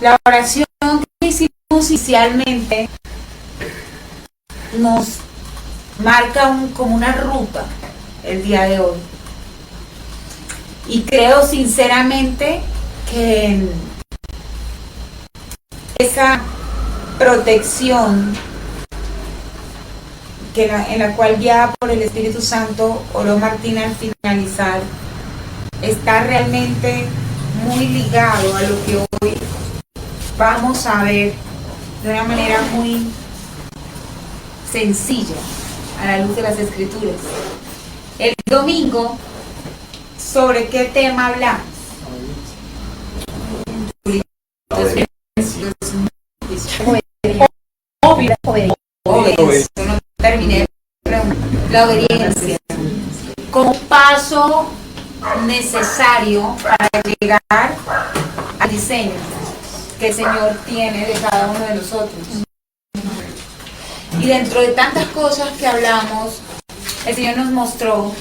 La oración que hicimos inicialmente nos marca como una ruta el día de hoy. Y creo sinceramente que esa protección en la cual guiada por el Espíritu Santo oró Martina al finalizar, está realmente muy ligado a lo que hoy vamos a ver de una manera muy sencilla a la luz de las Escrituras. El domingo, ¿sobre qué tema hablamos? Obediencia. No terminé la obediencia como paso necesario para llegar al diseño que el Señor tiene de cada uno de nosotros. Y dentro de tantas cosas que hablamos, el Señor nos mostró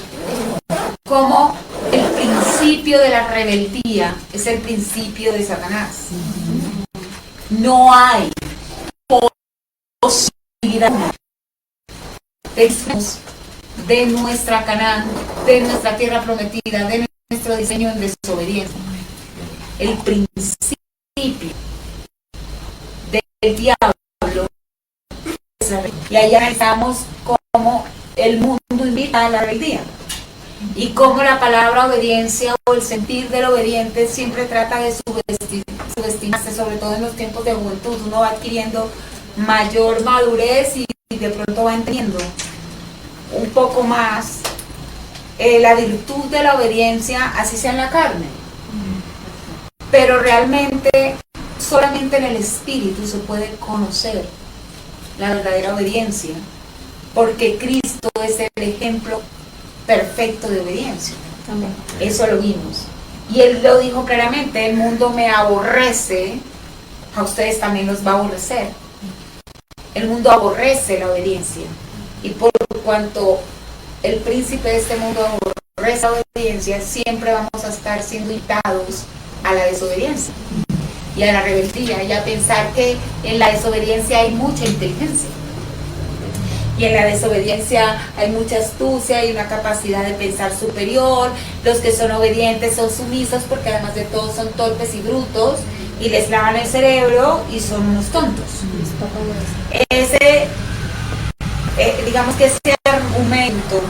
cómo el principio de la rebeldía es el principio de Satanás. No hay posibilidad de nuestra Canaán, de nuestra tierra prometida, de nuestro diseño en desobediencia. El principio del diablo es la rebeldía. Y ahí analizamos cómo el mundo invita a la rebeldía y cómo la palabra obediencia o el sentir del obediente siempre trata de subestimarse, sobre todo en los tiempos de juventud. Uno va adquiriendo mayor madurez y de pronto va entendiendo un poco más la virtud de la obediencia, así sea en la carne. Pero realmente solamente en el espíritu se puede conocer la verdadera obediencia, porque Cristo es el ejemplo perfecto de obediencia. Amén. Eso lo vimos. Y Él lo dijo claramente: el mundo me aborrece, a ustedes también los va a aborrecer. El mundo aborrece la obediencia. Y por cuanto el príncipe de este mundo aborrece la obediencia, siempre vamos a estar siendo invitados a la desobediencia y a la rebeldía, y a pensar que en la desobediencia hay mucha inteligencia. Y en la desobediencia hay mucha astucia y una capacidad de pensar superior. Los que son obedientes son sumisos porque además de todo son torpes y brutos y les lavan el cerebro y son unos tontos. Digamos que ese argumento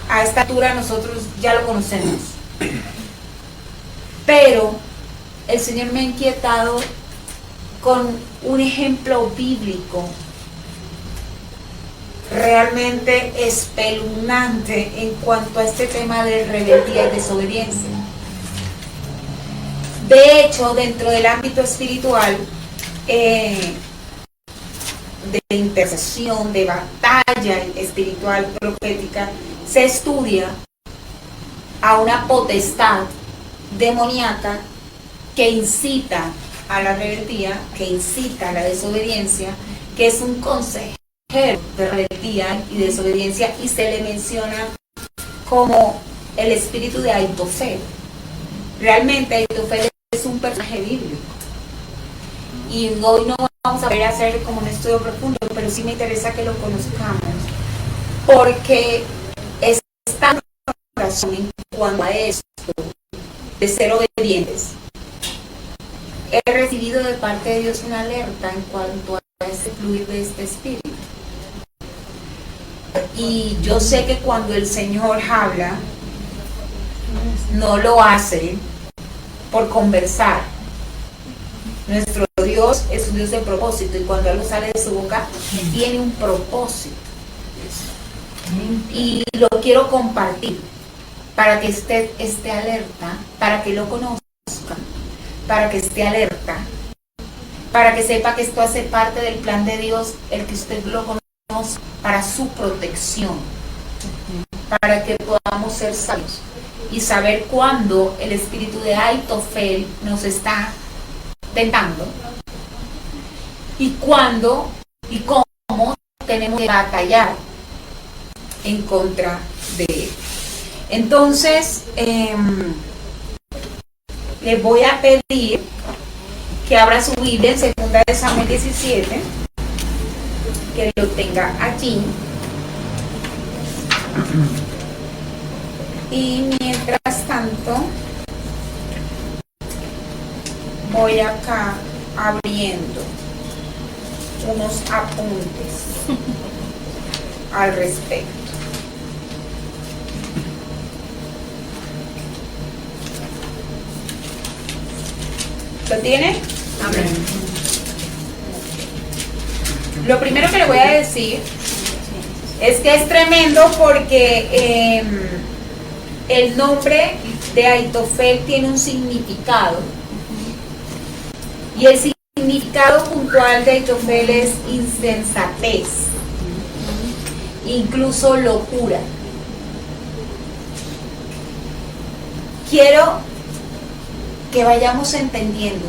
a esta altura nosotros ya lo conocemos. Pero el Señor me ha inquietado con un ejemplo bíblico realmente espeluznante en cuanto a este tema de rebeldía y desobediencia. De hecho, dentro del ámbito espiritual, de intercesión, de batalla espiritual profética, se estudia a una potestad demoníaca que incita a la rebeldía, que incita a la desobediencia, que es un consejero de rebeldía y desobediencia, y se le menciona como el espíritu de Aitofel. Realmente Aitofel es un personaje bíblico, y hoy no vamos a ver hacer como un estudio profundo, pero sí me interesa que lo conozcamos, porque es tan razón en cuanto a esto de ser obedientes. He recibido de parte de Dios una alerta en cuanto a ese fluir de este espíritu. Y yo sé que cuando el Señor habla, no lo hace por conversar. Nuestro Dios es un Dios de propósito, y cuando algo sale de su boca, tiene un propósito. Y lo quiero compartir para que esté alerta, para que lo conozca, para que esté alerta, para que sepa que esto hace parte del plan de Dios, el que usted lo conozca, para su protección, para que podamos ser sabios y saber cuándo el espíritu de Aitofel nos está tentando, y cuándo y cómo tenemos que batallar en contra de él. Entonces, les voy a pedir que abra su Biblia en 2 de Samuel 17, que lo tenga allí. Y mientras tanto, voy acá abriendo unos apuntes al respecto. ¿Lo tiene? Amén. Lo primero que le voy a decir es que es tremendo porque el nombre de Aitofel tiene un significado, y el significado puntual de Aitofel es insensatez, incluso locura. Quiero que vayamos entendiendo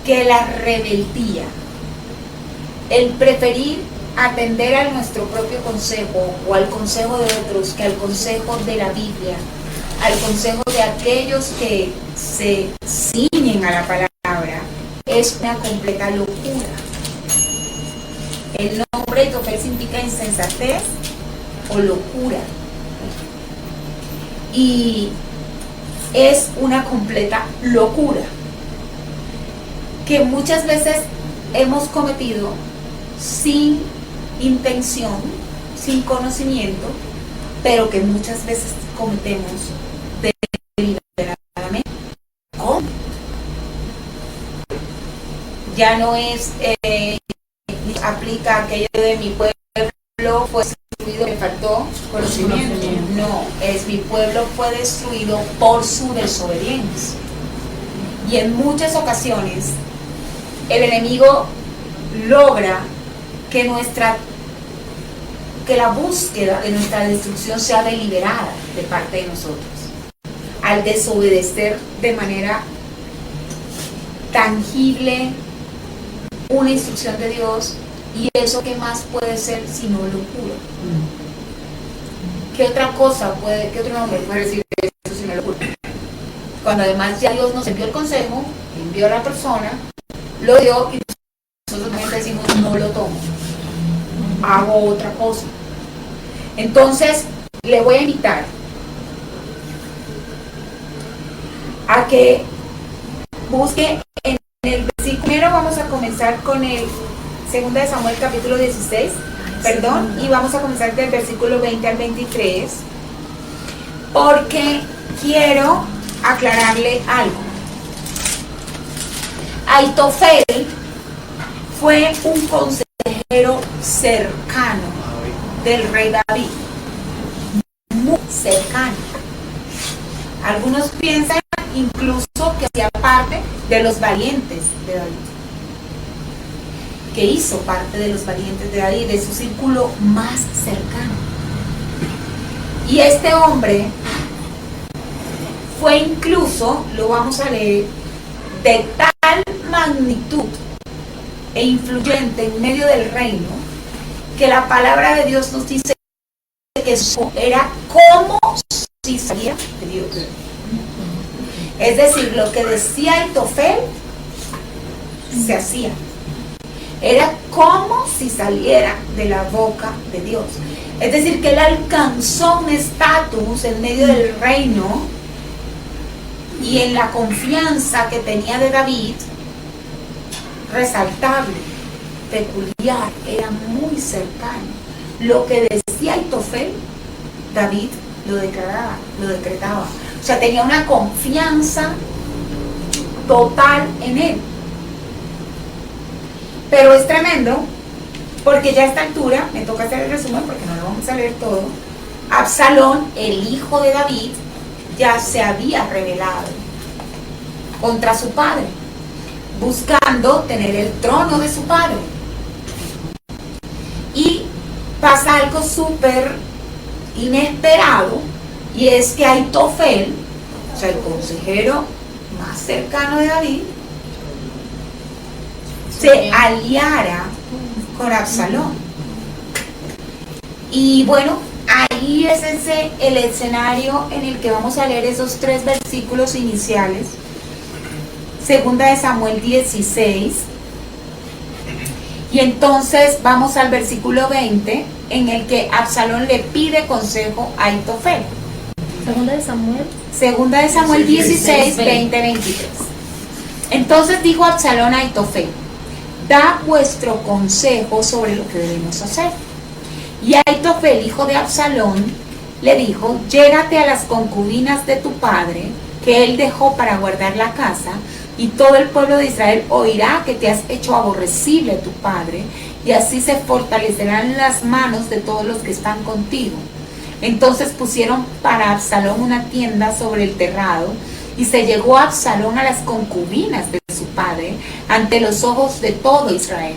que la rebeldía, el preferir atender a nuestro propio consejo o al consejo de otros que al consejo de la Biblia, al consejo de aquellos que se ciñen a la palabra, es una completa locura. El nombre de Aitofel significa insensatez o locura, y es una completa locura que muchas veces hemos cometido sin intención, sin conocimiento, pero que muchas veces cometemos deliberadamente. ¿Cómo? Ya no es aplica aquello de mi pueblo fue destruido, me faltó conocimiento. No, es mi pueblo fue destruido por su desobediencia. Y en muchas ocasiones el enemigo logra que la búsqueda de nuestra destrucción sea deliberada de parte de nosotros, al desobedecer de manera tangible una instrucción de Dios. Y eso, ¿qué más puede ser sino locura? ¿Qué otra cosa puede, qué otro nombre puede decir eso sino locura? Cuando además ya Dios nos envió el consejo, envió a la persona, lo dio, y nosotros también decimos no lo tomo, hago otra cosa. Entonces le voy a invitar a que busque en el versículo. Primero vamos a comenzar con el 2 de Samuel capítulo 16, y vamos a comenzar del versículo 20 al 23, porque quiero aclararle algo. Aitofel fue un consejero cercano del rey David, muy cercano. Algunos piensan incluso que hacía parte de los valientes de David, que hizo parte de los valientes de David, de su círculo más cercano. Y este hombre fue incluso, lo vamos a leer, de tal magnitud e influyente en medio del reino, que la palabra de Dios nos dice que eso era como si salía de Dios. Es decir, lo que decía Aitofel se hacía. Era como si saliera de la boca de Dios. Es decir, que él alcanzó un estatus en medio del reino y en la confianza que tenía de David, resaltable, peculiar, era muy cercano. Lo que decía Aitofel, David lo decretaba. O sea, tenía una confianza total en él. Pero es tremendo, porque ya a esta altura, me toca hacer el resumen porque no lo vamos a leer todo. Absalón, el hijo de David, ya se había rebelado contra su padre, buscando tener el trono de su padre. Y pasa algo súper inesperado, y es que Aitofel, o sea, el consejero más cercano de David, se aliara con Absalón. Y bueno, ahí es el escenario en el que vamos a leer esos 3 versículos iniciales. Segunda de Samuel 16. Y entonces vamos al versículo 20, en el que Absalón le pide consejo a Aitofel. Segunda de Samuel 16, 20, 23. Entonces dijo Absalón a Aitofel: da vuestro consejo sobre lo que debemos hacer. Y Aitofel, hijo de Absalón, le dijo: llégate a las concubinas de tu padre, que él dejó para guardar la casa, y todo el pueblo de Israel oirá que te has hecho aborrecible a tu padre, y así se fortalecerán las manos de todos los que están contigo. Entonces pusieron para Absalón una tienda sobre el terrado, y se llegó Absalón a las concubinas de su padre ante los ojos de todo Israel.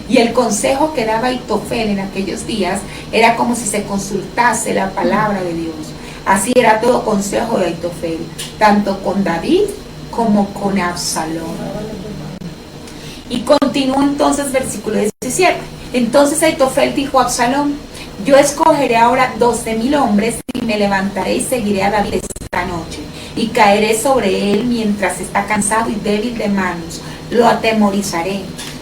Y el consejo que daba Aitofel en aquellos días era como si se consultase la palabra de Dios. Así era todo consejo de Aitofel, tanto con David como con Absalón. Y continúa entonces versículo 17. Entonces Aitofel dijo a Absalón: yo escogeré ahora 12,000 hombres y me levantaré y seguiré a David esta noche, y caeré sobre él mientras está cansado y débil de manos, lo atemorizaré,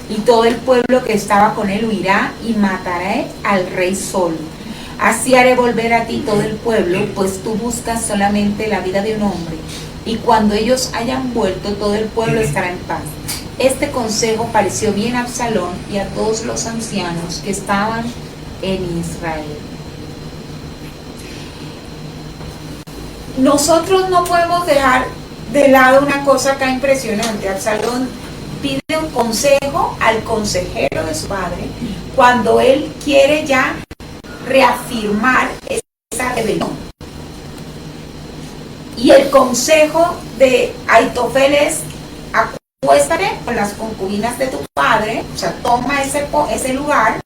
y todo el pueblo que estaba con él huirá, y mataré al rey solo. Así haré volver a ti todo el pueblo, pues tú buscas solamente la vida de un hombre, y cuando ellos hayan vuelto, todo el pueblo estará en paz. Este consejo pareció bien a Absalón y a todos los ancianos que estaban en Israel. Nosotros no podemos dejar de lado una cosa acá impresionante. Absalón pide un consejo al consejero de su padre cuando él quiere ya reafirmar esa rebelión. Y el consejo de Aitofel es: acuéstate con las concubinas de tu padre, o sea, toma ese lugar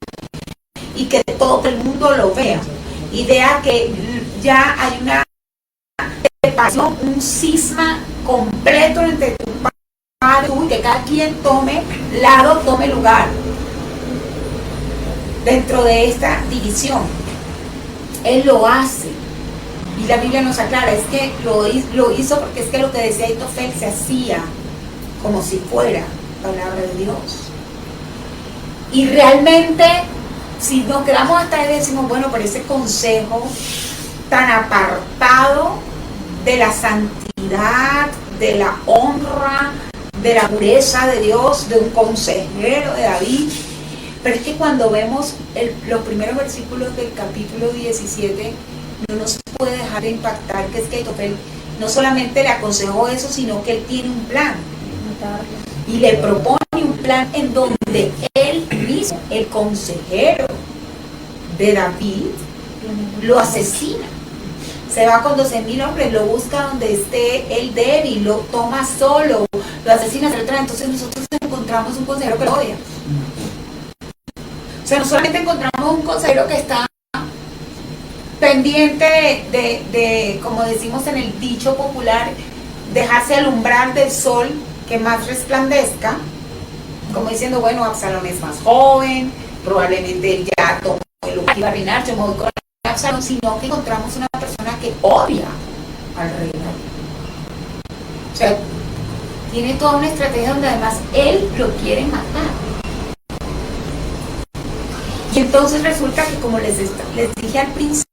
y que todo el mundo lo vea. Y vea que ya hay una separación, un cisma completo entre tu padre y que cada quien tome lado, tome lugar dentro de esta división. Él lo hace. Y la Biblia nos aclara, es que lo hizo porque es que lo que decía Aitofel se hacía como si fuera palabra de Dios. Y realmente, si nos quedamos hasta ahí, decimos: bueno, pero ese consejo tan apartado de la santidad, de la honra, de la pureza de Dios, de un consejero de David. Pero es que cuando vemos los primeros versículos del capítulo 17, no nos puede dejar de impactar que es que Aitofel no solamente le aconsejó eso, sino que él tiene un plan. Y le propone un plan en donde él mismo, el consejero de David, lo asesina. Se va con 12,000 hombres, lo busca donde esté el débil, lo toma solo, lo asesina, se lo trae. Entonces nosotros encontramos un consejero que lo odia. O sea, no solamente encontramos un consejero que está pendiente de, como decimos en el dicho popular, dejarse alumbrar del sol que más resplandezca, como diciendo: bueno, Absalón es más joven, probablemente él ya tomó el lugar que iba a reinar, yo me voy con Absalón, sino que encontramos una persona que odia al rey David. O sea, tiene toda una estrategia donde además él lo quiere matar. Y entonces resulta que, como les dije al principio,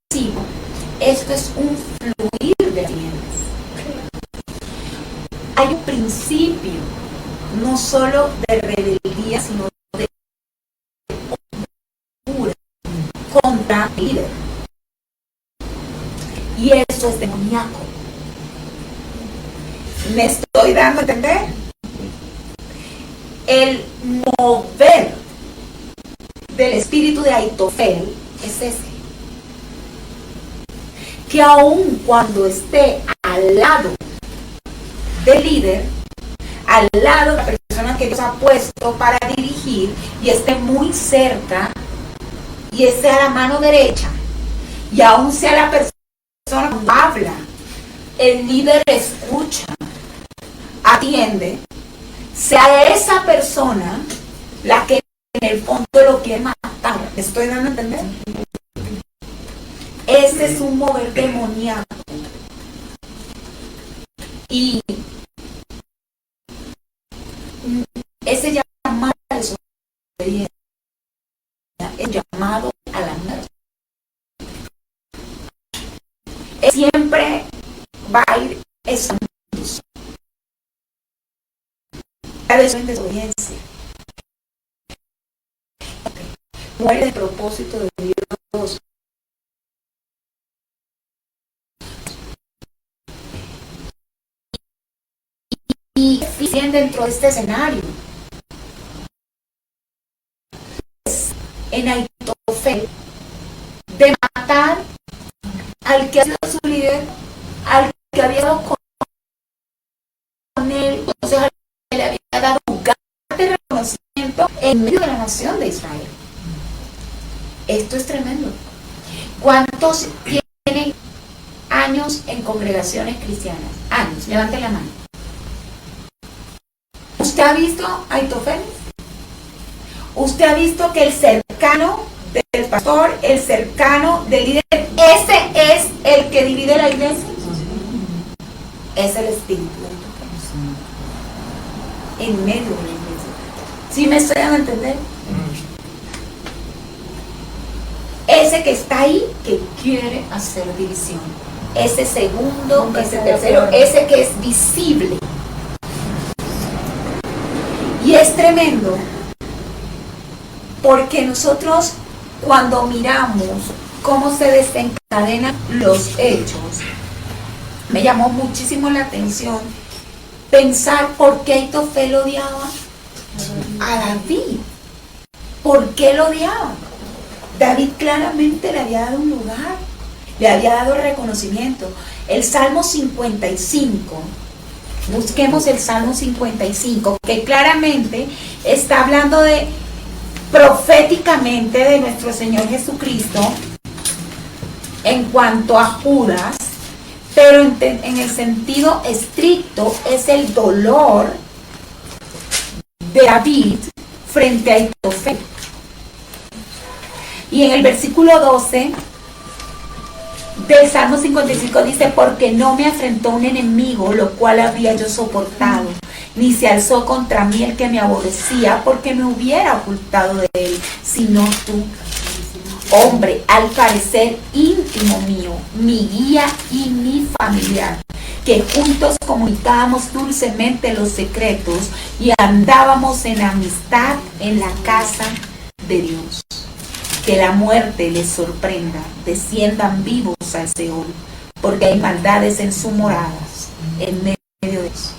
esto es un fluir de bienes. Hay un principio no solo de rebeldía, sino de locura contra el líder. Y eso es demoníaco. ¿Me estoy dando a entender? El mover del espíritu de Aitofel es ese. Que aun cuando esté al lado del líder, al lado de la persona que Dios ha puesto para dirigir, y esté muy cerca, y esté a la mano derecha, y aun sea la persona que habla, el líder escucha, atiende, sea esa persona la que en el fondo lo quiere matar. ¿Me estoy dando a entender? Ese es un mover demoníaco. Y siempre va a ir expandiéndose. La desobediencia muere el propósito de Dios. Y siguen dentro de este escenario. En Aitofel, de matar al que ha sido su líder, al que había dado con él, o sea, le había dado lugar de reconocimiento en medio de la nación de Israel. Esto es tremendo. ¿Cuántos tienen años en congregaciones cristianas? Años, levanten la mano. ¿Usted ha visto a Aitofel? ¿Usted ha visto que el cercano del pastor, el cercano del líder, ese es el que divide la iglesia? Es el espíritu en medio de la iglesia. ¿Sí me estoy dando a entender? Ese que está ahí, que quiere hacer división. Ese segundo, ese tercero, ese que es visible. Y es tremendo, porque nosotros cuando miramos cómo se desencadenan los hechos, me llamó muchísimo la atención pensar por qué Aitofel odiaba a David. ¿Por qué lo odiaba? David claramente le había dado un lugar, le había dado reconocimiento. El Salmo 55, busquemos el Salmo 55, que claramente está hablando de proféticamente de nuestro Señor Jesucristo en cuanto a Judas, pero en el sentido estricto es el dolor de David frente a Aitofel. Y en el versículo 12 del Salmo 55 dice: porque no me afrentó un enemigo, lo cual habría yo soportado, ni se alzó contra mí el que me aborrecía, porque me hubiera ocultado de él, sino tú, hombre, al parecer íntimo mío, mi guía y mi familiar, que juntos comunicábamos dulcemente los secretos y andábamos en amistad en la casa de Dios. Que la muerte les sorprenda, desciendan vivos al Seol, porque hay maldades en sus moradas, en medio de eso.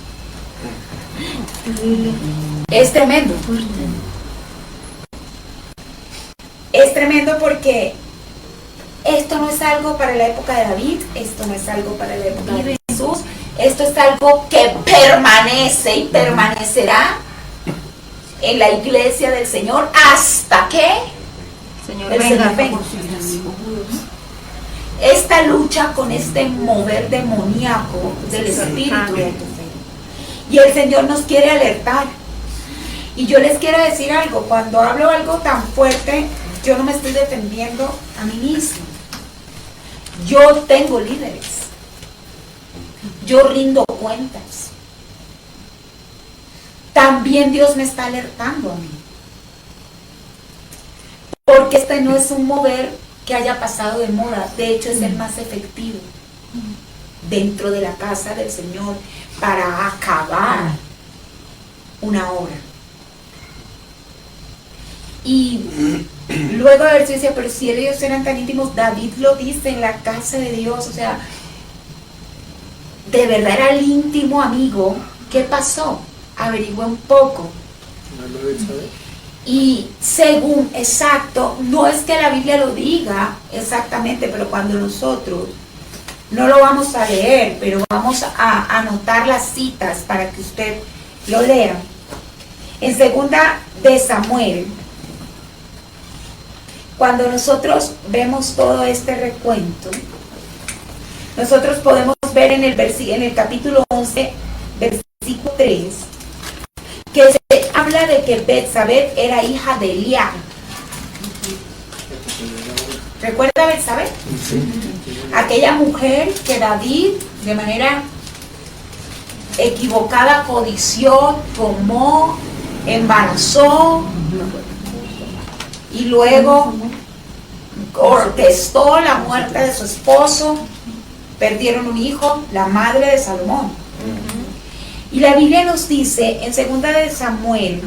Es tremendo. Es tremendo porque esto no es algo para la época de David, esto no es algo para la época de Jesús, esto es algo que permanece y permanecerá en la iglesia del Señor hasta que Señor venga. Esta lucha con este mover demoníaco del espíritu de Aitofel. Y el Señor nos quiere alertar. Y yo les quiero decir algo, cuando hablo algo tan fuerte, yo no me estoy defendiendo a mí mismo. Yo tengo líderes. Yo rindo cuentas. También Dios me está alertando a mí. Porque este no es un mover que haya pasado de moda, de hecho es el más efectivo dentro de la casa del Señor para acabar una obra. Y luego de haber dicho, pero si ellos eran tan íntimos, David lo dice en la casa de Dios, o sea, de verdad era el íntimo amigo. ¿Qué pasó? Averigüé un poco. Y según, exacto, no es que la Biblia lo diga exactamente, pero cuando nosotros no lo vamos a leer, pero vamos a anotar las citas para que usted lo lea. En segunda de Samuel, cuando nosotros vemos todo este recuento, nosotros podemos ver en el capítulo 11, versículo 3, que se habla de que Betsabé era hija de Eliab. ¿Recuerda a Betsabé? Sí. Aquella mujer que David de manera equivocada codició, tomó, embarazó y luego orquestó la muerte de su esposo Perdieron un hijo, la madre de Salomón. Y la Biblia nos dice en 2 de Samuel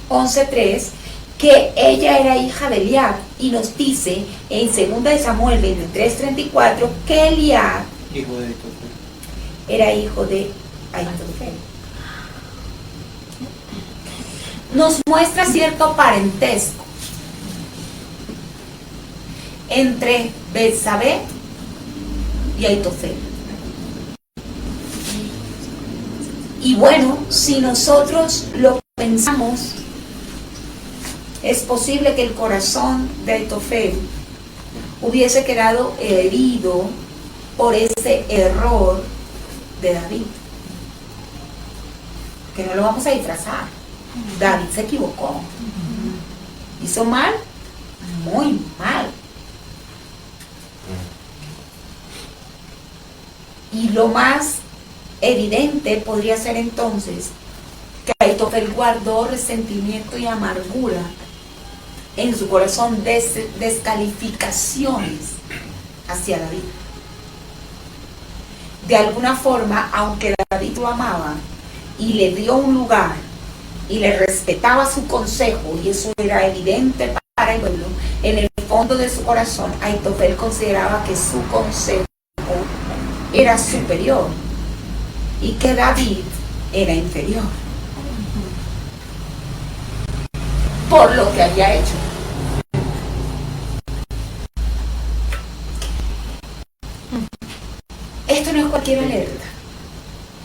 11:3 que ella era hija de Eliab, y nos dice en 2 de Samuel 23:34 que Eliab era hijo de Ahitofel. Nos muestra cierto parentesco entre Betsabé y Ahitofel. Y bueno, si nosotros lo pensamos, es posible que el corazón de Ahitofel hubiese quedado herido por ese error de David, que no lo vamos a disfrazar. David se equivocó, hizo mal, muy mal. Y lo más evidente podría ser entonces que Ahitofel guardó resentimiento y amargura en su corazón, descalificaciones hacia David. De alguna forma, aunque David lo amaba y le dio un lugar y le respetaba su consejo, y eso era evidente para el pueblo, en el fondo de su corazón Ahitofel consideraba que su consejo era superior y que David era inferior por lo que había hecho. Esto no es cualquier alerta,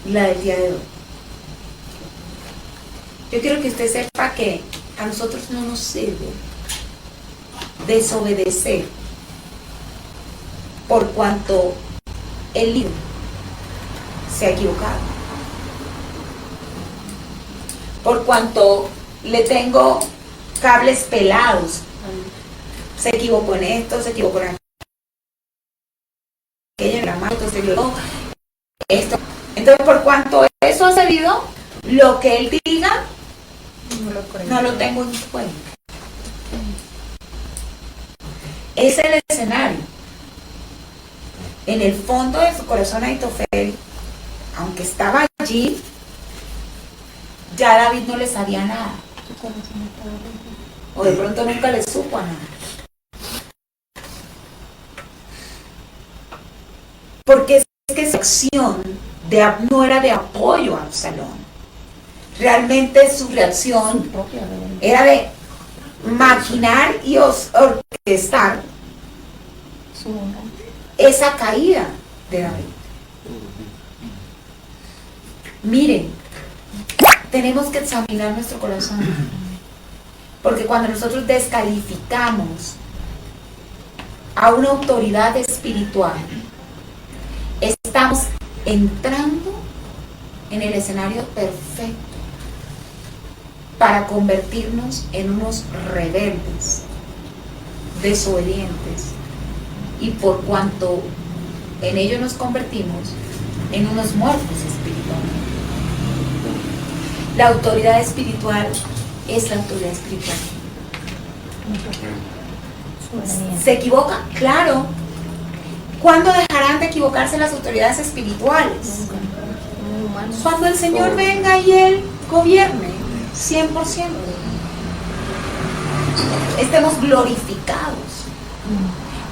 la del día de hoy. Yo quiero que usted sepa que a nosotros no nos sirve desobedecer por cuanto el líder se ha equivocado, por cuanto le tengo cables pelados, se equivocó en esto, se equivocó en aquello, en la mano, se equivocó esto. Entonces, por cuanto eso ha servido, lo que él diga no lo tengo en cuenta. Es el escenario. En el fondo de su corazón Ahitofel, aunque estaba allí, ya David no le sabía nada, o de pronto nunca le supo a nada, porque es que su acción no era de apoyo a Absalón. Realmente su reacción era de maquinar y orquestar esa caída de David. Miren, tenemos que examinar nuestro corazón, porque cuando nosotros descalificamos a una autoridad espiritual, estamos entrando en el escenario perfecto para convertirnos en unos rebeldes, desobedientes, y por cuanto en ello nos convertimos en unos muertos espiritualmente. La autoridad espiritual es la autoridad espiritual. ¿Se equivoca? Claro. ¿Cuándo dejarán de equivocarse las autoridades espirituales? Cuando el Señor venga y Él gobierne 100%. Estemos glorificados.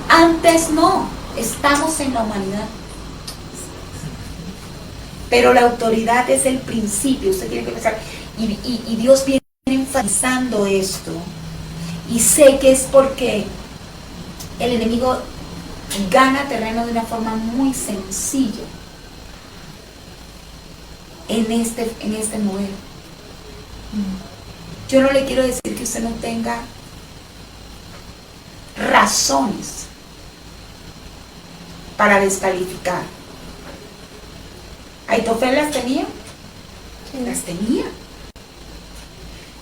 Antes no, estamos en la humanidad. Pero la autoridad es el principio, usted tiene que pensar, y Dios viene enfatizando esto, y sé que es porque el enemigo gana terreno de una forma muy sencilla en este modelo. Yo no le quiero decir que usted no tenga razones para descalificar. ¿Ahitofel las tenía? Sí. Las tenía.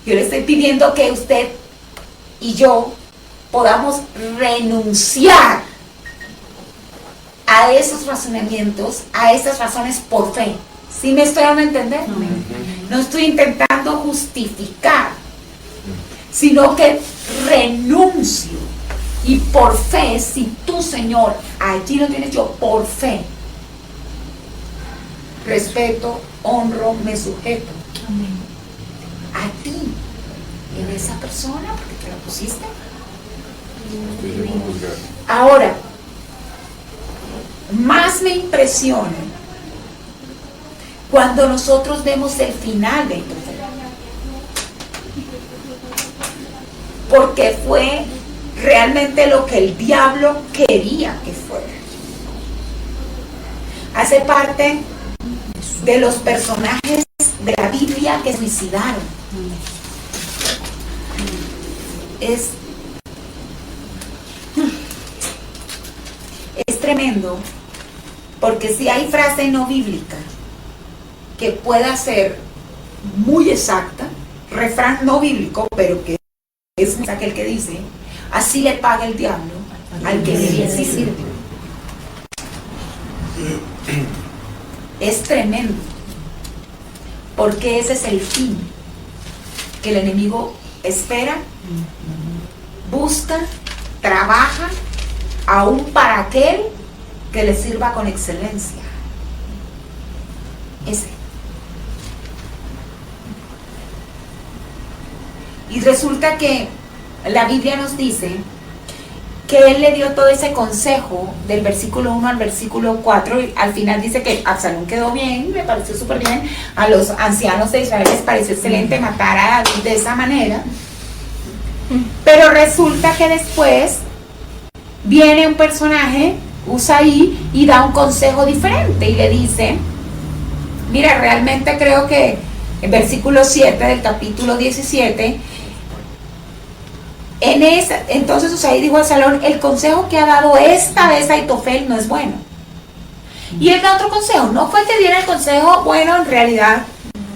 Yo le estoy pidiendo que usted y yo podamos renunciar a esos razonamientos, a esas razones por fe. ¿Sí me estoy dando a entender? No estoy intentando justificar, sino que renuncio Y por fe, si tú, Señor, allí lo tienes yo, por fe, respeto, honro, me sujeto. Amén. A ti, en esa persona, porque te la pusiste. Ahora, más me impresiona cuando nosotros vemos el final del profeta, porque fue realmente lo que el diablo quería que fuera. Hace parte de los personajes de la Biblia que suicidaron. Es tremendo, porque si hay frase no bíblica que pueda ser muy exacta, refrán no bíblico, pero que es aquel que dice, así le paga el diablo al que le bien sirve. Es tremendo, porque ese es el fin que el enemigo espera, busca, trabaja, aún para aquel que le sirva con excelencia. Ese. Y resulta que la Biblia nos dice que él le dio todo ese consejo del versículo 1 al versículo 4, y al final dice que Absalón quedó bien, me pareció súper bien, a los ancianos de Israel les pareció excelente matar a David de esa manera, pero resulta que después viene un personaje, Usaí, y da un consejo diferente y le dice, mira, realmente creo que en versículo 7 del capítulo 17, entonces Usaí dijo a Absalón, el consejo que ha dado esta vez Aitofel no es bueno. Y él da otro consejo, no fue que diera el consejo bueno en realidad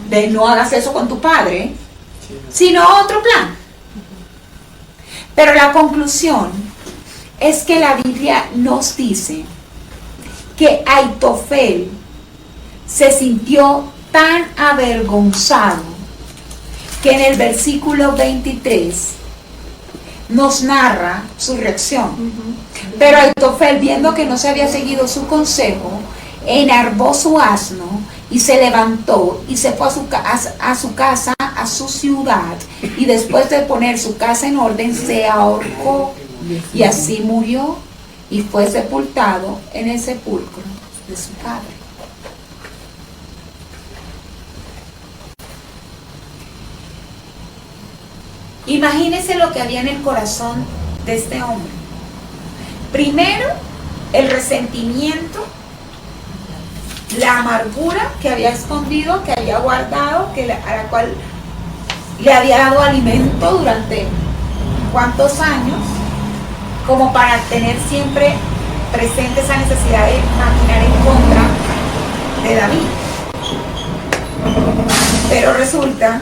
de no hagas eso con tu padre, sino otro plan. Pero la conclusión es que la Biblia nos dice que Aitofel se sintió tan avergonzado que en el versículo 23 nos narra su reacción. Pero Aitofel, viendo que no se había seguido su consejo, enarbó su asno y se levantó y se fue a su casa, a su ciudad, y después de poner su casa en orden se ahorcó, y así murió y fue sepultado en el sepulcro de su padre. Imagínense lo que había en el corazón de este hombre. Primero, el resentimiento, la amargura que había escondido, que había guardado, a la cual le había dado alimento durante cuántos años, como para tener siempre presente esa necesidad de maquinar en contra de David. Pero resulta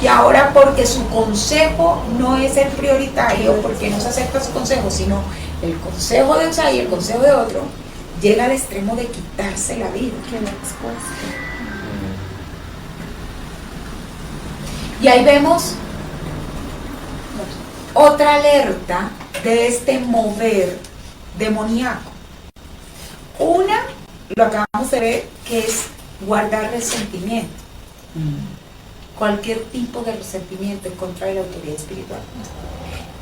que ahora, porque su consejo no es el prioritario, porque no se acepta su consejo, sino el consejo de Usaí y el consejo de otro, llega al extremo de quitarse la vida. Y ahí vemos otra alerta de este mover demoníaco. Una, lo acabamos de ver, que es guardar resentimiento. Cualquier tipo de resentimiento en contra de la autoridad espiritual.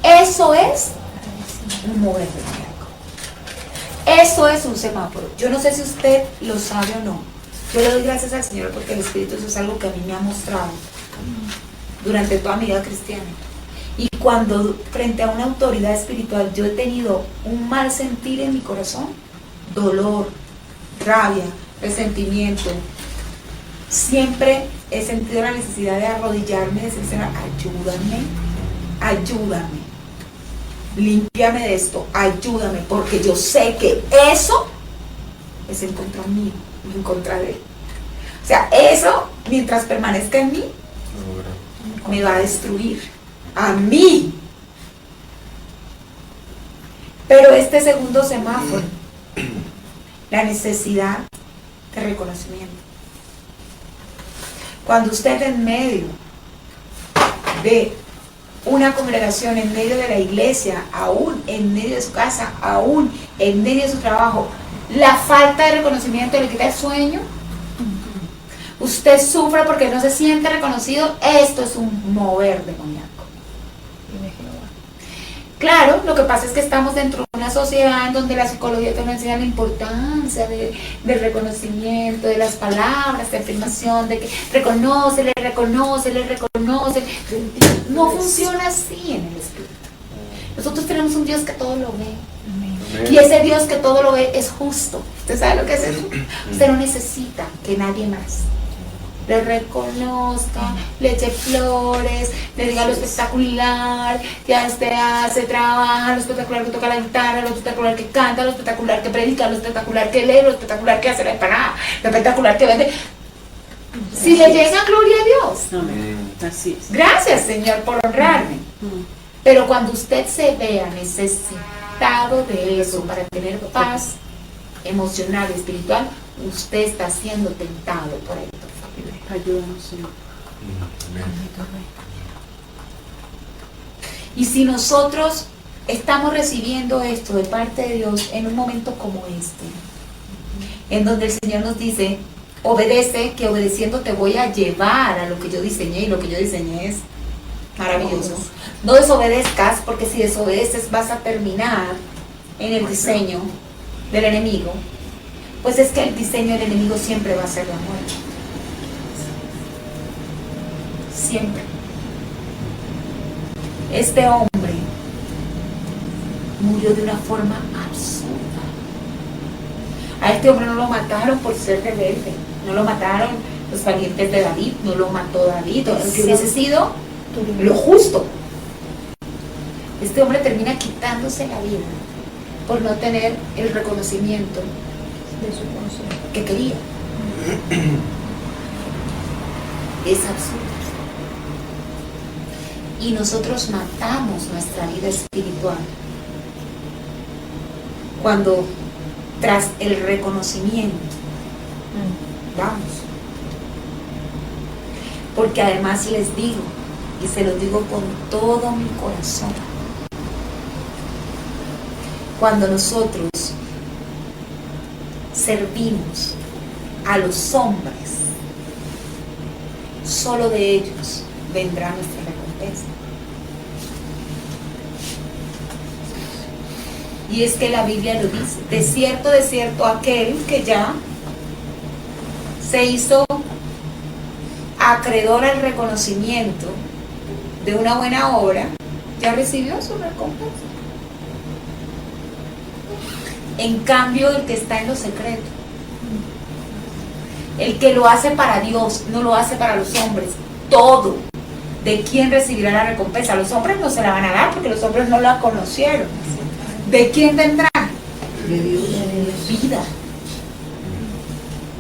Eso es un mover demoníaco. Eso es un semáforo. Yo no sé si usted lo sabe o no. Yo le doy gracias al Señor porque el Espíritu eso es algo que a mí me ha mostrado durante toda mi vida cristiana. Y cuando frente a una autoridad espiritual yo he tenido un mal sentir en mi corazón, dolor, rabia, resentimiento, siempre he sentido la necesidad de arrodillarme y decir, Señor, ayúdame, límpiame de esto, ayúdame, porque yo sé que eso es en contra mío, en contra de él. O sea, eso, mientras permanezca en mí, me va a destruir a mí. Pero este segundo semáforo, la necesidad de reconocimiento. Cuando usted en medio de una congregación, en medio de la iglesia, aún en medio de su casa, aún en medio de su trabajo, la falta de reconocimiento le quita el sueño, usted sufre porque no se siente reconocido, esto es un mover demoníaco. Claro, lo que pasa es que estamos dentro de una sociedad en donde la psicología te enseña la importancia del reconocimiento, de las palabras, de afirmación, de que reconócele. No funciona así en el espíritu. Nosotros tenemos un Dios que todo lo ve. Y ese Dios que todo lo ve es justo. ¿Usted sabe lo que es eso? Usted no necesita que nadie más le reconozca, le eche flores, le diga lo espectacular que usted hace, trabaja, lo espectacular que toca la guitarra, lo espectacular que canta, lo espectacular que predica, lo espectacular que lee, lo espectacular que hace la empanada, lo espectacular que vende. Si le llega, gloria a Dios. Amén. Así es. Gracias, Señor, por honrarme. Pero cuando usted se vea necesitado de eso para tener paz emocional y espiritual, usted está siendo tentado por él. Ayúdanos, Señor. Y si nosotros estamos recibiendo esto de parte de Dios en un momento como este, en donde el Señor nos dice, obedece, que obedeciendo te voy a llevar a lo que yo diseñé, y lo que yo diseñé es maravilloso. No desobedezcas, porque si desobedeces vas a terminar en el diseño del enemigo. Pues es que el diseño del enemigo siempre va a ser la muerte. Siempre. Este hombre murió de una forma absurda. A este hombre no lo mataron por ser rebelde, no lo mataron los parientes de David, no lo mató David, el que hubiese sido lo justo. Este hombre termina quitándose la vida por no tener el reconocimiento de su conocimiento que quería. Es absurdo. Y nosotros matamos nuestra vida espiritual cuando tras el reconocimiento vamos. Porque además les digo, y se lo digo con todo mi corazón, cuando nosotros servimos a los hombres, solo de ellos vendrá nuestra recompensa. Y es que la Biblia lo dice, de cierto, aquel que ya se hizo acreedor al reconocimiento de una buena obra, ya recibió su recompensa. En cambio, el que está en lo secreto, el que lo hace para Dios, no lo hace para los hombres, todo, ¿de quién recibirá la recompensa? Los hombres no se la van a dar porque los hombres no la conocieron. ¿De quién tendrá? De Dios. Vida.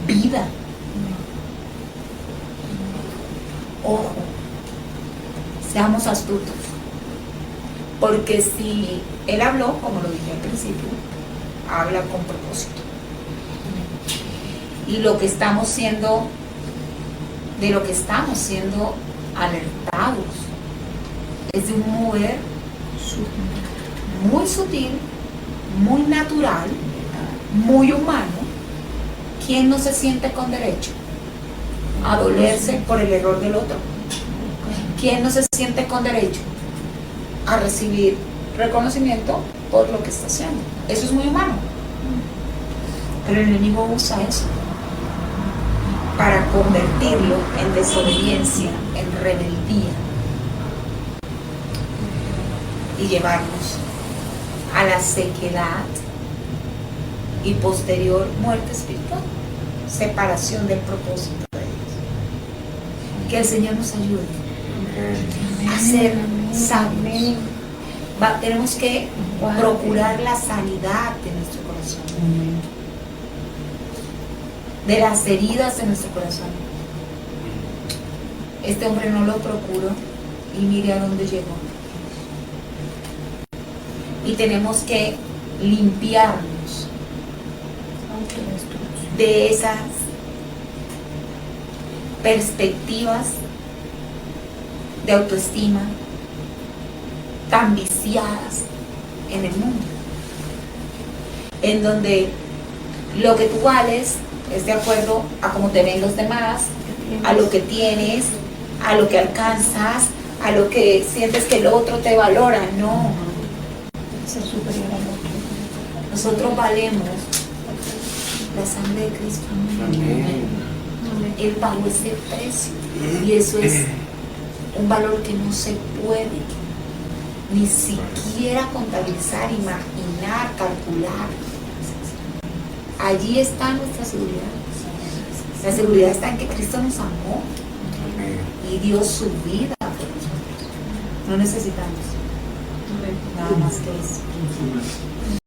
Vida. Ojo, seamos astutos, porque si Él habló, como lo dije al principio, habla con propósito. Y lo que estamos siendo, de lo que estamos siendo alertados, es de un mover muy sutil, muy natural, muy humano. ¿Quién no se siente con derecho a dolerse por el error del otro? ¿Quién no se siente con derecho a recibir reconocimiento por lo que está haciendo? Eso es muy humano. Pero el enemigo usa eso para convertirlo en desobediencia, en rebeldía, y llevarnos a la sequedad y posterior muerte espiritual, separación del propósito de Dios. Que el Señor nos ayude a ser sabios. Tenemos que procurar la sanidad de nuestro corazón, de las heridas de nuestro corazón. Este hombre no lo procuró y mire a dónde llegó. Y tenemos que limpiarnos de esas perspectivas de autoestima, tan viciadas en el mundo, en donde lo que tú vales es de acuerdo a cómo te ven los demás, a lo que tienes, a lo que alcanzas, a lo que sientes que el otro te valora. No, ser superior al otro. Nosotros valemos la sangre de Cristo. Amén. Él pagó ese precio y eso es un valor que no se puede ni siquiera contabilizar, imaginar, calcular. Allí está nuestra seguridad. La seguridad está en que Cristo nos amó y dio su vida por nosotros. No necesitamos nada más que eso.